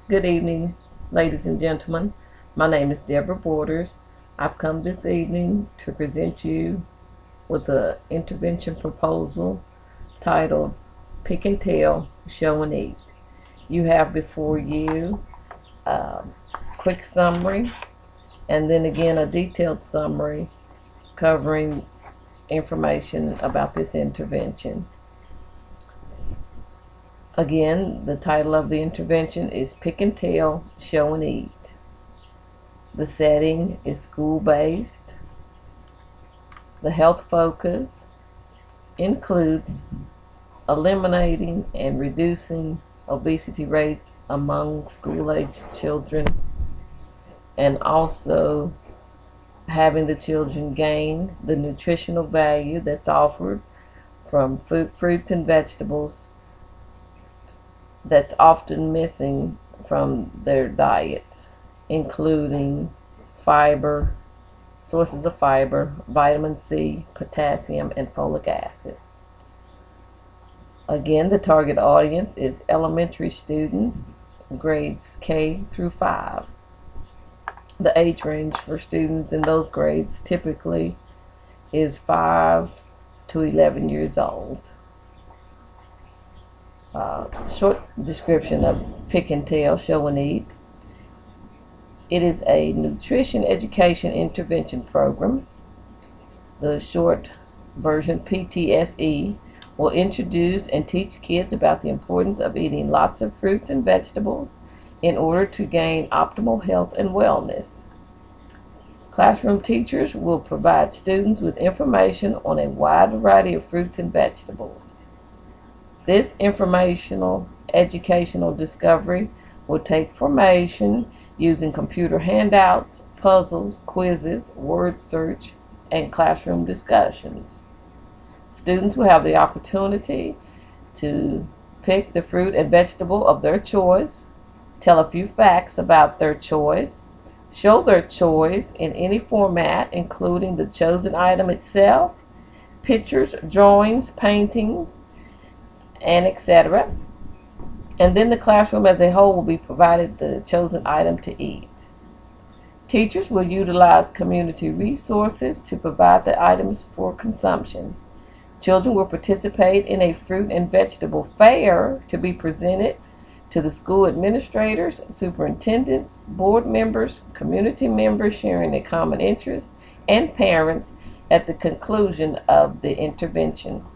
Good evening, ladies and gentlemen. My name is Deborah Borders. I've come this evening to present you with an intervention proposal titled Pick and Tell, Show and Eat. You have before you a quick summary and then again a detailed summary covering information about this intervention. Again, the title of the intervention is Pick and Tell, Show and Eat. The setting is school-based. The health focus includes eliminating and reducing obesity rates among school-aged children and also having the children gain the nutritional value that's offered from fruits and vegetables that's often missing from their diets, including fiber, sources of fiber, vitamin C, potassium, and folic acid. Again, the target audience is elementary students, grades K through 5. The age range for students in those grades typically is 5 to 11 years old. Short description of Pick and Tell, Show and Eat. It is a nutrition education intervention program. The short version, PTSE, will introduce and teach kids about the importance of eating lots of fruits and vegetables in order to gain optimal health and wellness. Classroom teachers will provide students with information on a wide variety of fruits and vegetables. This informational, educational discovery will take formation using computer handouts, puzzles, quizzes, word search, and classroom discussions. Students will have the opportunity to pick the fruit and vegetable of their choice, tell a few facts about their choice, show their choice in any format, including the chosen item itself, pictures, drawings, paintings, and etc. And then the classroom as a whole will be provided the chosen item to eat. Teachers will utilize community resources to provide the items for consumption. Children will participate in a fruit and vegetable fair to be presented to the school administrators, superintendents, board members, community members sharing a common interest, and parents at the conclusion of the intervention.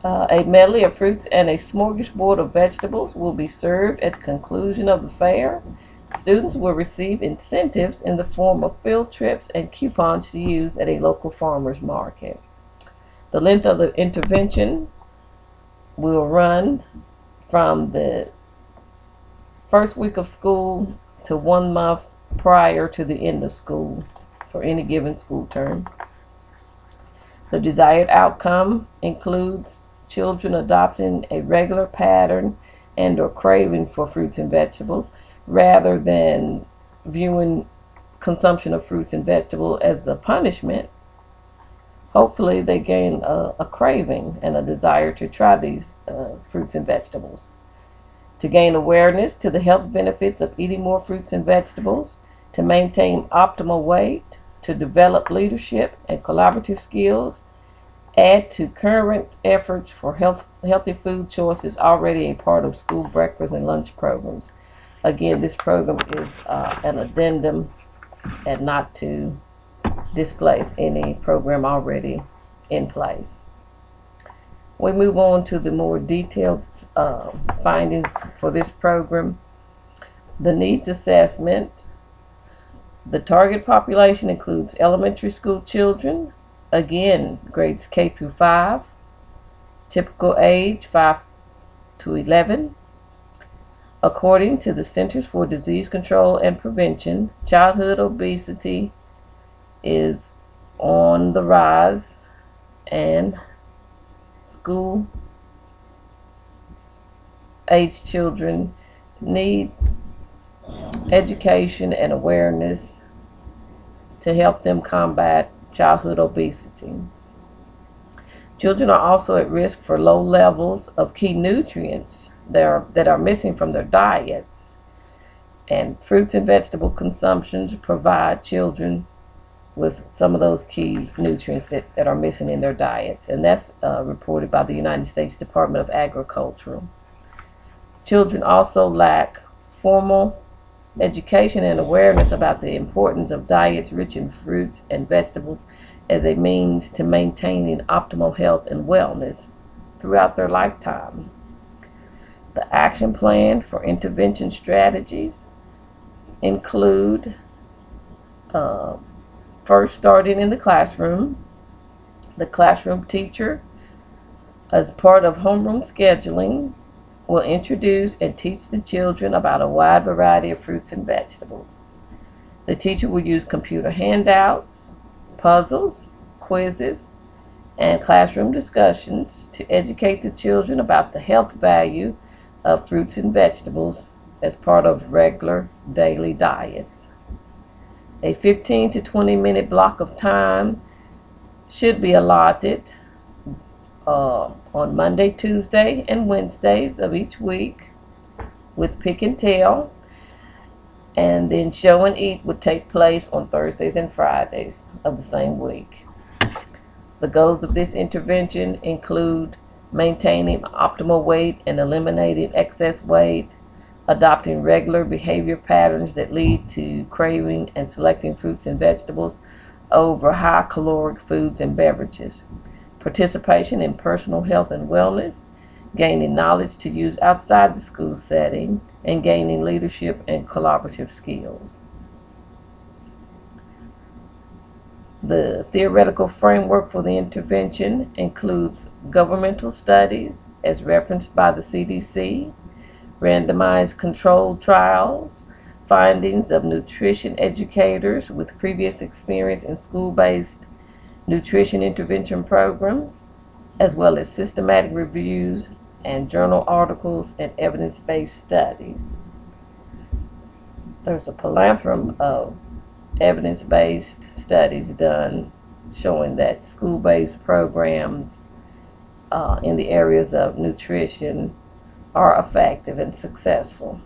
A medley of fruits and a smorgasbord of vegetables will be served at the conclusion of the fair. Students will receive incentives in the form of field trips and coupons to use at a local farmer's market. The length of the intervention will run from the first week of school to 1 month prior to the end of school for any given school term. The desired outcome includes children adopting a regular pattern and or craving for fruits and vegetables rather than viewing consumption of fruits and vegetables as a punishment. Hopefully they gain a craving and a desire to try these fruits and vegetables. To gain awareness to the health benefits of eating more fruits and vegetables, to maintain optimal weight, to develop leadership and collaborative skills, add to current efforts for healthy food choices already a part of school breakfast and lunch programs. Again, this program is an addendum and not to displace any program already in place. We move on to the more detailed findings for this program. The needs assessment. The target population includes elementary school children, again, grades K through 5, typical age 5 to 11. According to the Centers for Disease Control and Prevention, childhood obesity is on the rise, and school age children need education and awareness to help them combat childhood obesity. Children are also at risk for low levels of key nutrients that are missing from their diets. And fruits and vegetable consumptions provide children with some of those key nutrients that are missing in their diets. And that's reported by the United States Department of Agriculture. Children also lack formal education and awareness about the importance of diets rich in fruits and vegetables as a means to maintaining optimal health and wellness throughout their lifetime. The action plan for intervention strategies include first, starting in the classroom teacher, as part of homeroom scheduling, will introduce and teach the children about a wide variety of fruits and vegetables. The teacher will use computer handouts, puzzles, quizzes, and classroom discussions to educate the children about the health value of fruits and vegetables as part of regular daily diets. A 15 to 20 minute block of time should be allotted on Monday, Tuesday, and Wednesdays of each week with pick and tell, and then show and eat would take place on Thursdays and Fridays of the same week. The goals of this intervention include maintaining optimal weight and eliminating excess weight, adopting regular behavior patterns that lead to craving and selecting fruits and vegetables over high caloric foods and beverages, participation in personal health and wellness, gaining knowledge to use outside the school setting, and gaining leadership and collaborative skills. The theoretical framework for the intervention includes governmental studies as referenced by the CDC, randomized controlled trials, findings of nutrition educators with previous experience in school-based nutrition intervention programs, as well as systematic reviews and journal articles and evidence-based studies. There's a plethora of evidence-based studies done showing that school-based programs in the areas of nutrition are effective and successful.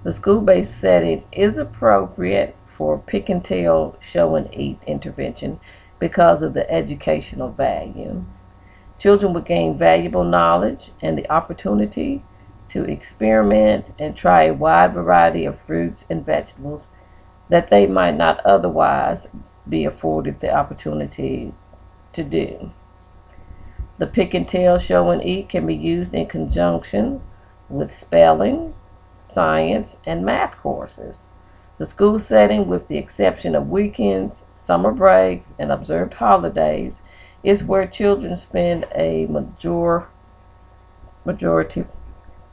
The school-based setting is appropriate for pick and tell, show and eat intervention because of the educational value. Children will gain valuable knowledge and the opportunity to experiment and try a wide variety of fruits and vegetables that they might not otherwise be afforded the opportunity to do. The pick and tell, show and eat can be used in conjunction with spelling, science, and math courses. The school setting, with the exception of weekends, summer breaks, and observed holidays, is where children spend a majority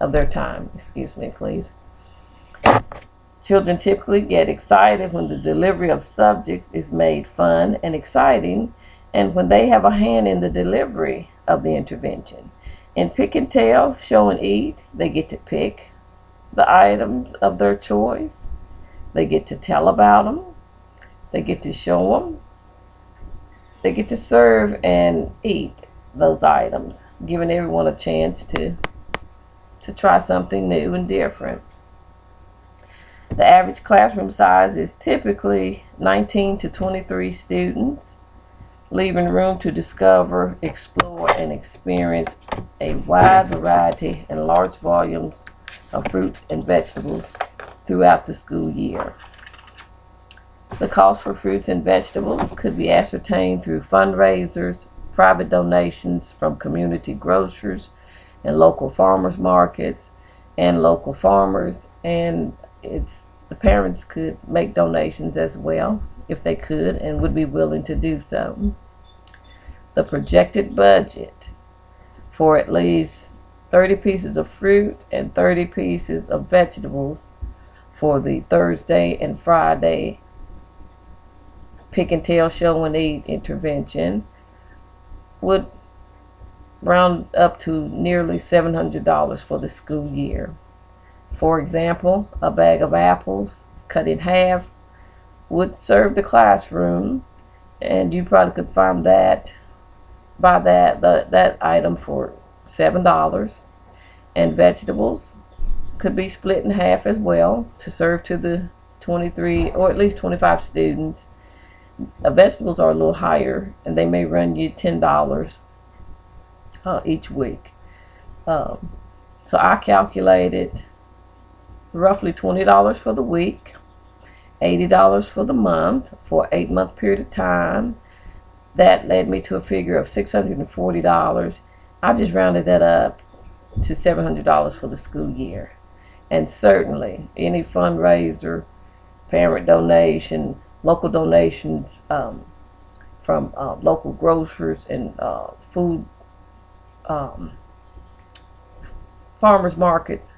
of their time. Excuse me, please. Children typically get excited when the delivery of subjects is made fun and exciting, and when they have a hand in the delivery of the intervention. In pick and tell, show and eat, they get to pick the items of their choice. They get to tell about them. They get to show them. They get to serve and eat those items, giving everyone a chance to try something new and different. The average classroom size is typically 19 to 23 students, leaving room to discover, explore, and experience a wide variety and large volumes of fruit and vegetables throughout the school year. The cost for fruits and vegetables could be ascertained through fundraisers, private donations from community grocers and local farmers markets and local farmers, and the parents could make donations as well if they could and would be willing to do so. The projected budget for at least 30 pieces of fruit and 30 pieces of vegetables for the Thursday and Friday pick and tell, show and eat intervention would round up to nearly $700 for the school year. For example, a bag of apples cut in half would serve the classroom and you probably could find that, buy that item for $7. And vegetables could be split in half as well to serve to the 23 or at least 25 students. Vegetables are a little higher, and they may run you $10 each week. So I calculated roughly $20 for the week, $80 for the month for an 8-month period of time. That led me to a figure of $640. I just rounded that up to $700 for the school year. And certainly any fundraiser, parent donation, local donations from local grocers and food farmers markets,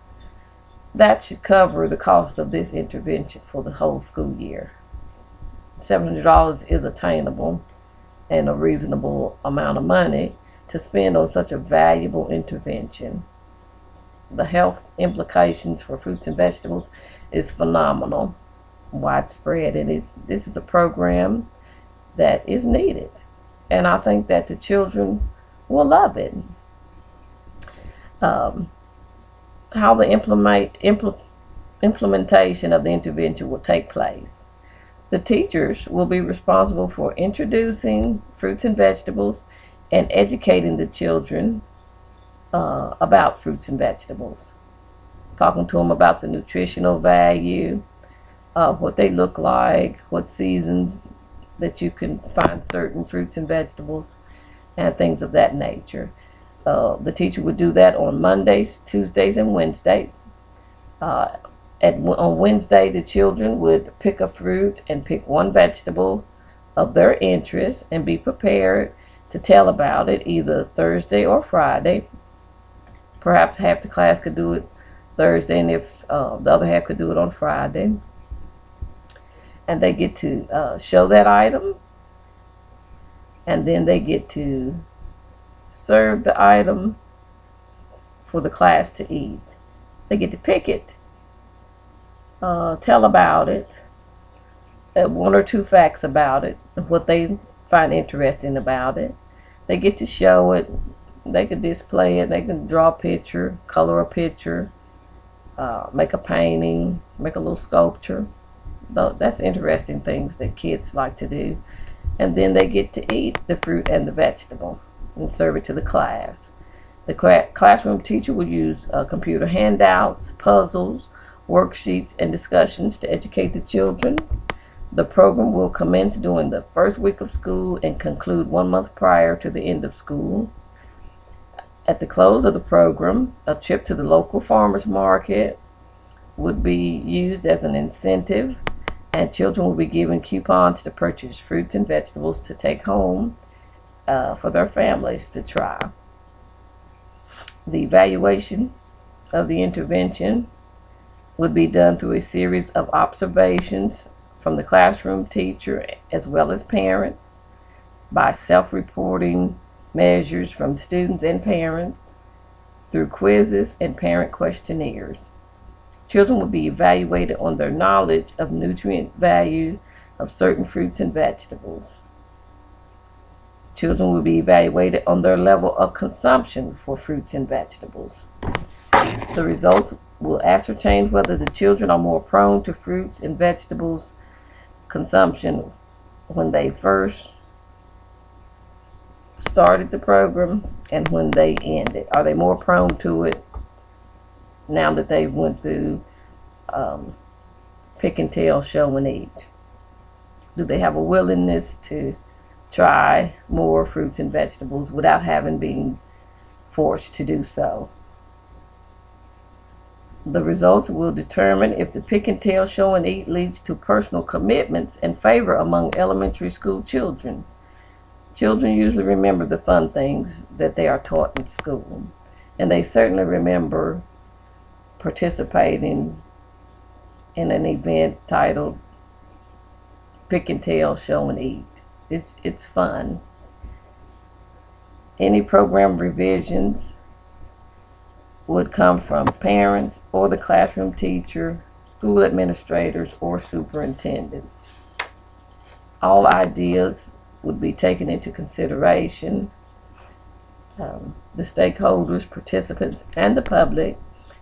that should cover the cost of this intervention for the whole school year. $700 is attainable and a reasonable amount of money to spend on such a valuable intervention. The health implications for fruits and vegetables is phenomenal, widespread, and this is a program that is needed, and I think that the children will love it. How the implementation of the intervention will take place. The teachers will be responsible for introducing fruits and vegetables and educating the children about fruits and vegetables, talking to them about the nutritional value, what they look like, what seasons that you can find certain fruits and vegetables, and things of that nature. The teacher would do that on Mondays, Tuesdays, and Wednesdays. On Wednesday, the children would pick a fruit and pick one vegetable of their interest and be prepared to tell about it either Thursday or Friday. Perhaps half the class could do it Thursday, and if the other half could do it on Friday. And they get to show that item, and then they get to serve the item for the class to eat. They get to pick it, tell about it, one or two facts about it, what they find interesting about it. They get to show it, they can display it, they can draw a picture, color a picture, make a painting, make a little sculpture. That's interesting things that kids like to do. And then they get to eat the fruit and the vegetable and serve it to the class. The classroom teacher will use computer handouts, puzzles, worksheets, and discussions to educate the children. The program will commence during the first week of school and conclude 1 month prior to the end of school. At the close of the program, a trip to the local farmers market would be used as an incentive, and children will be given coupons to purchase fruits and vegetables to take home for their families to try. The evaluation of the intervention would be done through a series of observations from the classroom teacher as well as parents, by self-reporting measures from students and parents, through quizzes and parent questionnaires. Children will be evaluated on their knowledge of nutrient value of certain fruits and vegetables. Children will be evaluated on their level of consumption for fruits and vegetables. The results will ascertain whether the children are more prone to fruits and vegetables consumption when they first started the program and when they end it. Are they more prone to it now that they've went through pick and tell, show and eat? Do they have a willingness to try more fruits and vegetables without having been forced to do so? The results will determine if the pick and tell, show and eat leads to personal commitments and favor among elementary school children. Children usually remember the fun things that they are taught in school, and they certainly remember participating in an event titled Pick and Tell, Show and Eat. It's fun. Any program revisions would come from parents or the classroom teacher, school administrators, or superintendents. All ideas would be taken into consideration. The stakeholders, participants, and the public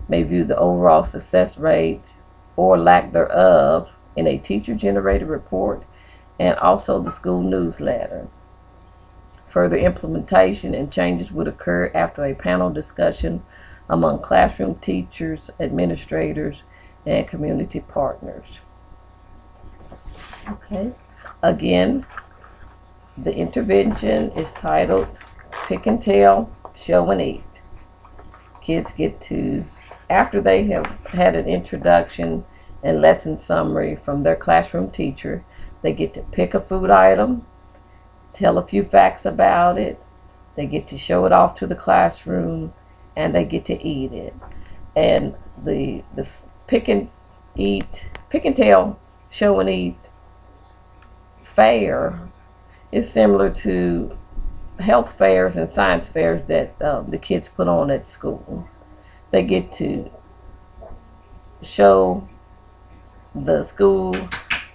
may view the overall success rate or lack thereof in a teacher-generated report and also the school newsletter. Further implementation and changes would occur after a panel discussion among classroom teachers, administrators, and community partners. Okay. Again, the intervention is titled Pick and Tell, Show and Eat. Kids get to, after they have had an introduction and lesson summary from their classroom teacher, they get to pick a food item, tell a few facts about it, they get to show it off to the classroom, and they get to eat it. And the pick and tell, show and eat fair is similar to health fairs and science fairs that the kids put on at school. They get to show the school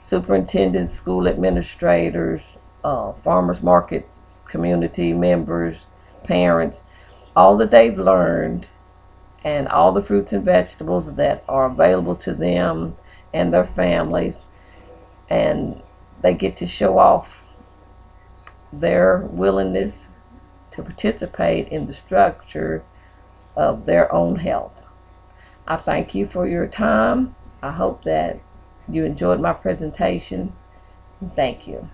superintendents, school administrators, farmers market community members, parents, all that they've learned and all the fruits and vegetables that are available to them and their families. And they get to show off their willingness to participate in the structure of their own health. I thank you for your time. I hope that you enjoyed my presentation. Thank you.